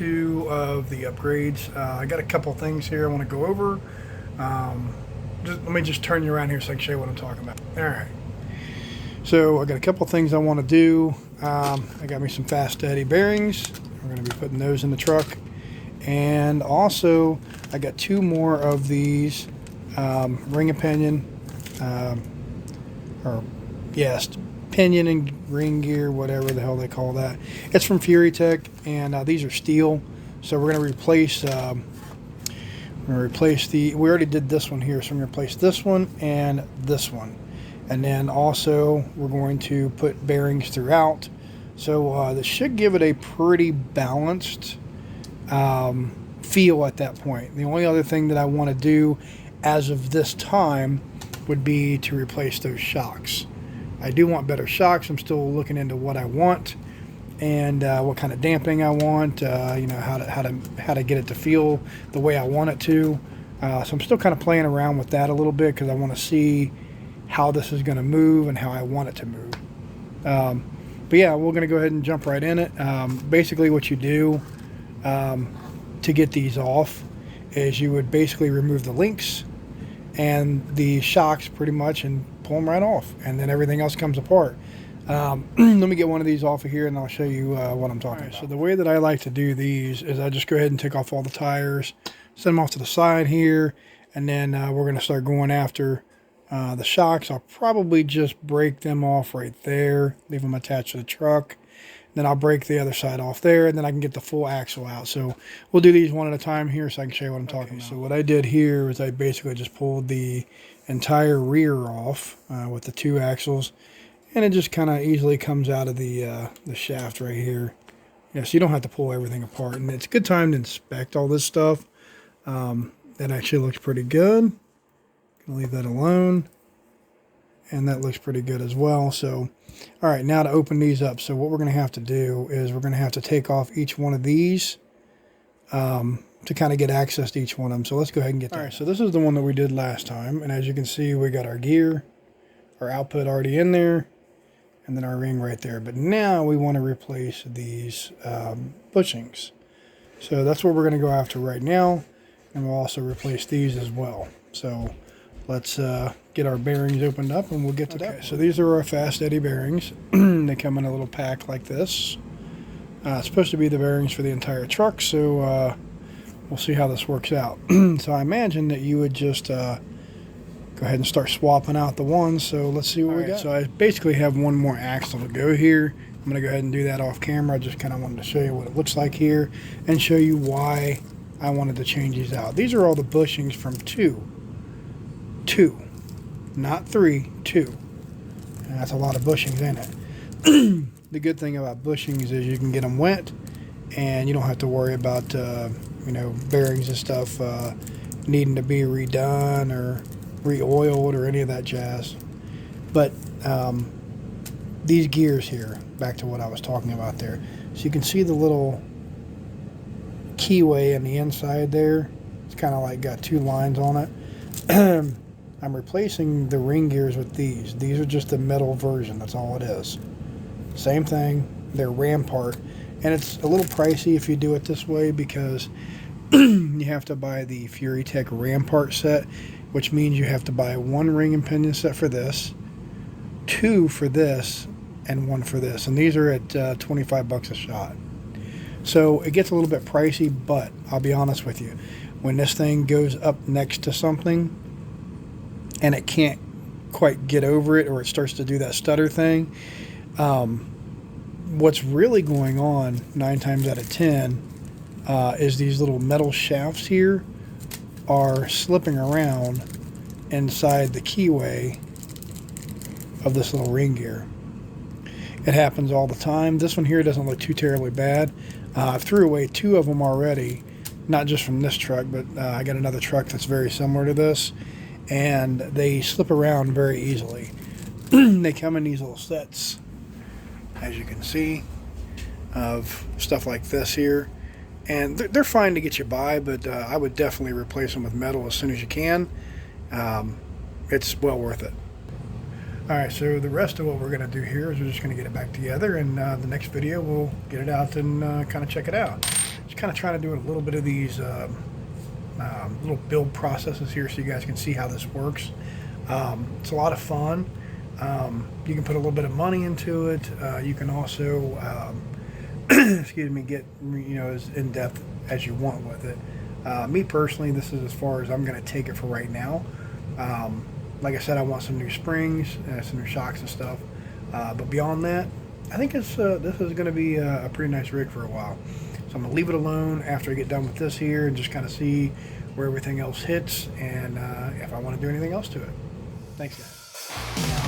2 of the upgrades. I got a couple things here I want to go over. Let me just turn you around here so I can show you what I'm talking about. Alright, so I got a couple things I want to do. I got me some fast steady bearings. We're going to be putting those in the truck. And also I got 2 more of these ring and pinion, pinion and ring gear, whatever the hell they call that. It's from Fury Tech, and these are steel. So we're going to replace we already did this one here, so I'm going to replace this one and this one. And then also we're going to put bearings throughout. So this should give it a pretty balanced feel at that point. The only other thing that I want to do as of this time would be to replace those shocks. I do want better shocks. I'm still looking into what I want and what kind of damping I want, how to get it to feel the way I want it to. So I'm still kind of playing around with that a little bit because I want to see how this is going to move and how I want it to move. But yeah, we're going to go ahead and jump right in it. Basically what you do to get these off is you would basically remove the links and the shocks pretty much and pull them right off, and then everything else comes apart. Let me get one of these off of here and I'll show you what I'm talking about. So the way that I like to do these is I just go ahead and take off all the tires, set them off to the side here, and then we're going to start going after the shocks. I'll probably just break them off right there, leave them attached to the truck. Then I'll break the other side off there, and then I can get the full axle out. So we'll do these one at a time here so I can show you what I'm talking about. So what I did here is I basically just pulled the entire rear off with the 2 axles, and it just kind of easily comes out of the shaft right here. Yeah, so you don't have to pull everything apart, and it's a good time to inspect all this stuff. That actually looks pretty good. Gonna leave that alone, and that looks pretty good as well. So all right, now to open these up. So what we're going to have to do is we're going to have to take off each one of these to kind of get access to each one of them. So let's go ahead and get that. All right, so this is the one that we did last time. And as you can see, we got our gear, our output already in there, and then our ring right there. But now we want to replace these bushings. So that's what we're going to go after right now. And we'll also replace these as well. So let's get our bearings opened up and we'll get to that. So these are our fast steady bearings. They come in a little pack like this. It's supposed to be the bearings for the entire truck, so we'll see how this works out. So I imagine that you would just go ahead and start swapping out the ones. So let's see what we got. So I basically have one more axle to go here. I'm going to go ahead and do that off camera. I just kind of wanted to show you what it looks like here and show you why I wanted to change these out. These are all the bushings from 2. Not 3, 2. And that's a lot of bushings in it. The good thing about bushings is you can get them wet and you don't have to worry about bearings and stuff needing to be redone or re-oiled or any of that jazz. But these gears here, back to what I was talking about there, so you can see the little keyway in the inside there. It's kind of like got 2 lines on it. I'm replacing the ring gears with these. These are just the metal version. That's all it is. Same thing. They're Rampart. And it's a little pricey if you do it this way because you have to buy the Fury Tech Rampart set, which means you have to buy 1 ring and pinion set for this, 2 for this, and 1 for this. And these are at 25 bucks a shot. So it gets a little bit pricey, but I'll be honest with you. When this thing goes up next to something, and it can't quite get over it, or it starts to do that stutter thing, what's really going on 9 times out of 10 is these little metal shafts here are slipping around inside the keyway of this little ring gear. It happens all the time. This one here doesn't look too terribly bad. I threw away 2 of them already, not just from this truck, but I got another truck that's very similar to this, and they slip around very easily. They come in these little sets, as you can see, of stuff like this here, and they're fine to get you by, but I would definitely replace them with metal as soon as you can. It's well worth it. Alright, so the rest of what we're going to do here is we're just going to get it back together, and the next video we'll get it out and kind of check it out. It's kind of trying to do a little bit of these little build processes here so you guys can see how this works. It's a lot of fun. You can put a little bit of money into it. You can also, excuse me, get as in depth as you want with it. Me personally, this is as far as I'm going to take it for right now. Like I said, I want some new springs, some new shocks and stuff. But beyond that, I think this is going to be a pretty nice rig for a while. So I'm going to leave it alone after I get done with this here and just kind of see where everything else hits and if I want to do anything else to it. Thanks, guys.